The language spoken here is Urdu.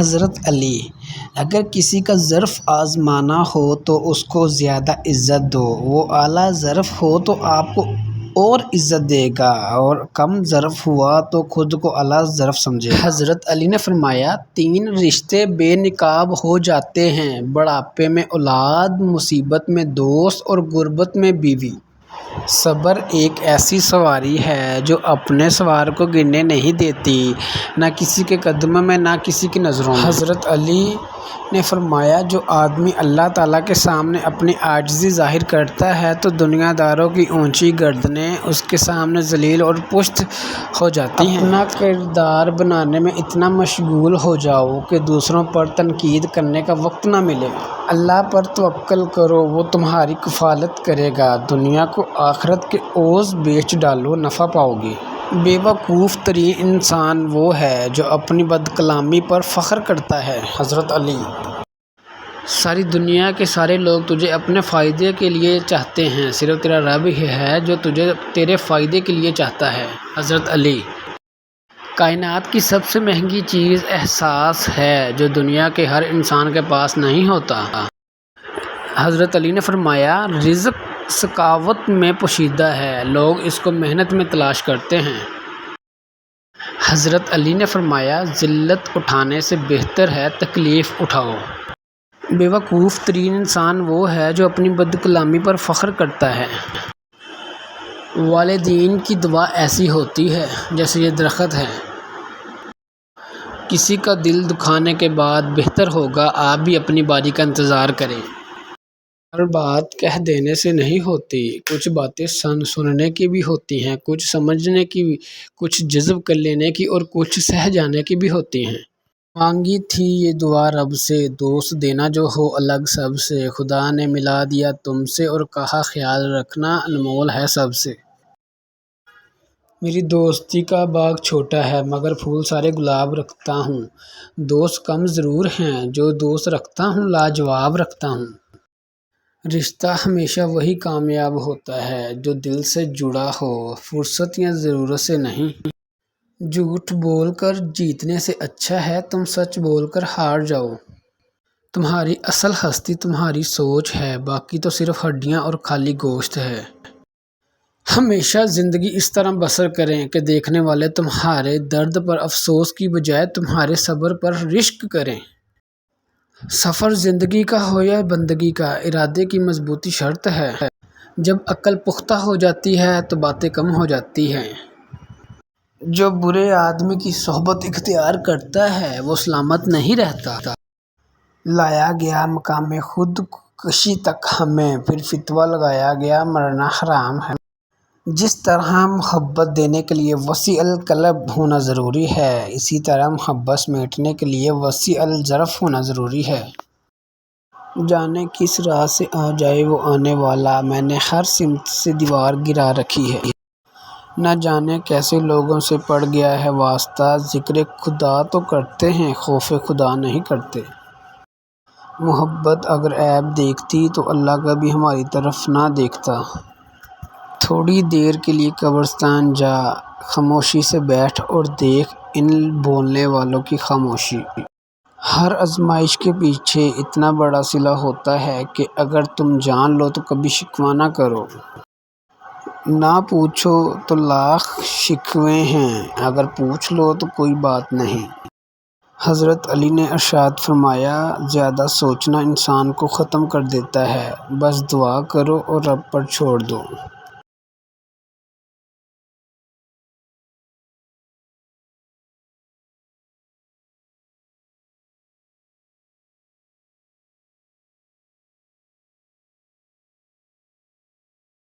حضرت علی: اگر کسی کا ظرف آزمانا ہو تو اس کو زیادہ عزت دو، وہ اعلیٰ ظرف ہو تو آپ کو اور عزت دے گا، اور کم ظرف ہوا تو خود کو اعلیٰ ظرف سمجھے گا۔ حضرت علی نے فرمایا، 3 رشتے بے نقاب ہو جاتے ہیں: بڑھاپے میں اولاد، مصیبت میں دوست، اور غربت میں بیوی۔ صبر ایک ایسی سواری ہے جو اپنے سوار کو گرنے نہیں دیتی، نہ کسی کے قدموں میں نہ کسی کی نظروں میں۔ حضرت علی نے فرمایا، جو آدمی اللہ تعالیٰ کے سامنے اپنی عاجزی ظاہر کرتا ہے تو دنیا داروں کی اونچی گردنیں اس کے سامنے ذلیل اور پست ہو جاتی ہیں۔ اپنا کردار بنانے میں اتنا مشغول ہو جاؤ کہ دوسروں پر تنقید کرنے کا وقت نہ ملے۔ اللہ پر توکل کرو، وہ تمہاری کفالت کرے گا۔ دنیا کو آخرت کے عوض بیچ ڈالو، نفع پاؤ گے۔ بے وقوف ترین انسان وہ ہے جو اپنی بدکلامی پر فخر کرتا ہے۔ حضرت علی: ساری دنیا کے سارے لوگ تجھے اپنے فائدے کے لیے چاہتے ہیں، صرف تیرا رب ہی ہے جو تجھے تیرے فائدے کے لیے چاہتا ہے۔ حضرت علی: کائنات کی سب سے مہنگی چیز احساس ہے جو دنیا کے ہر انسان کے پاس نہیں ہوتا۔ حضرت علی نے فرمایا، رزق سخاوت میں پوشیدہ ہے، لوگ اس کو محنت میں تلاش کرتے ہیں۔ حضرت علی نے فرمایا، ذلت اٹھانے سے بہتر ہے تکلیف اٹھاؤ۔ بے وقوف ترین انسان وہ ہے جو اپنی بدکلامی پر فخر کرتا ہے۔ والدین کی دعا ایسی ہوتی ہے جیسے یہ درخت ہے، کسی کا دل دکھانے کے بعد بہتر ہوگا آپ بھی اپنی باری کا انتظار کریں۔ ہر بات کہہ دینے سے نہیں ہوتی، کچھ باتیں سننے کی بھی ہوتی ہیں، کچھ سمجھنے کی، کچھ جذب کر لینے کی، اور کچھ سہ جانے کی بھی ہوتی ہیں۔ مانگی تھی یہ دعا رب سے، دوست دینا جو ہو الگ سب سے، خدا نے ملا دیا تم سے اور کہا خیال رکھنا انمول ہے سب سے۔ میری دوستی کا باغ چھوٹا ہے مگر پھول سارے گلاب رکھتا ہوں، دوست کم ضرور ہیں جو دوست رکھتا ہوں لاجواب رکھتا ہوں۔ رشتہ ہمیشہ وہی کامیاب ہوتا ہے جو دل سے جڑا ہو، فرصت یا ضرورت سے نہیں۔ جھوٹ بول کر جیتنے سے اچھا ہے تم سچ بول کر ہار جاؤ۔ تمہاری اصل ہستی تمہاری سوچ ہے، باقی تو صرف ہڈیاں اور خالی گوشت ہے۔ ہمیشہ زندگی اس طرح بسر کریں کہ دیکھنے والے تمہارے درد پر افسوس کی بجائے تمہارے صبر پر رشک کریں۔ سفر زندگی کا ہو یا بندگی کا، ارادے کی مضبوطی شرط ہے۔ جب عقل پختہ ہو جاتی ہے تو باتیں کم ہو جاتی ہیں۔ جو برے آدمی کی صحبت اختیار کرتا ہے وہ سلامت نہیں رہتا۔ لایا گیا مقام خود کشی تک ہمیں، پھر فتویٰ لگایا گیا مرنا حرام ہے۔ جس طرح محبت دینے کے لیے وسیع القلب ہونا ضروری ہے، اسی طرح محبت سمیٹنے کے لیے وسیع الظرف ہونا ضروری ہے۔ جانے کس راہ سے آ جائے وہ آنے والا، میں نے ہر سمت سے دیوار گرا رکھی ہے۔ نہ جانے کیسے لوگوں سے پڑ گیا ہے واسطہ، ذکر خدا تو کرتے ہیں خوف خدا نہیں کرتے۔ محبت اگر عیب دیکھتی تو اللہ کبھی ہماری طرف نہ دیکھتا۔ تھوڑی دیر کے لیے قبرستان جا، خاموشی سے بیٹھ اور دیکھ ان بولنے والوں کی خاموشی۔ ہر آزمائش کے پیچھے اتنا بڑا صلہ ہوتا ہے کہ اگر تم جان لو تو کبھی شکوہ نہ کرو۔ نہ پوچھو تو لاکھ شکوے ہیں، اگر پوچھ لو تو کوئی بات نہیں۔ حضرت علی نے ارشاد فرمایا، زیادہ سوچنا انسان کو ختم کر دیتا ہے، بس دعا کرو اور رب پر چھوڑ دو۔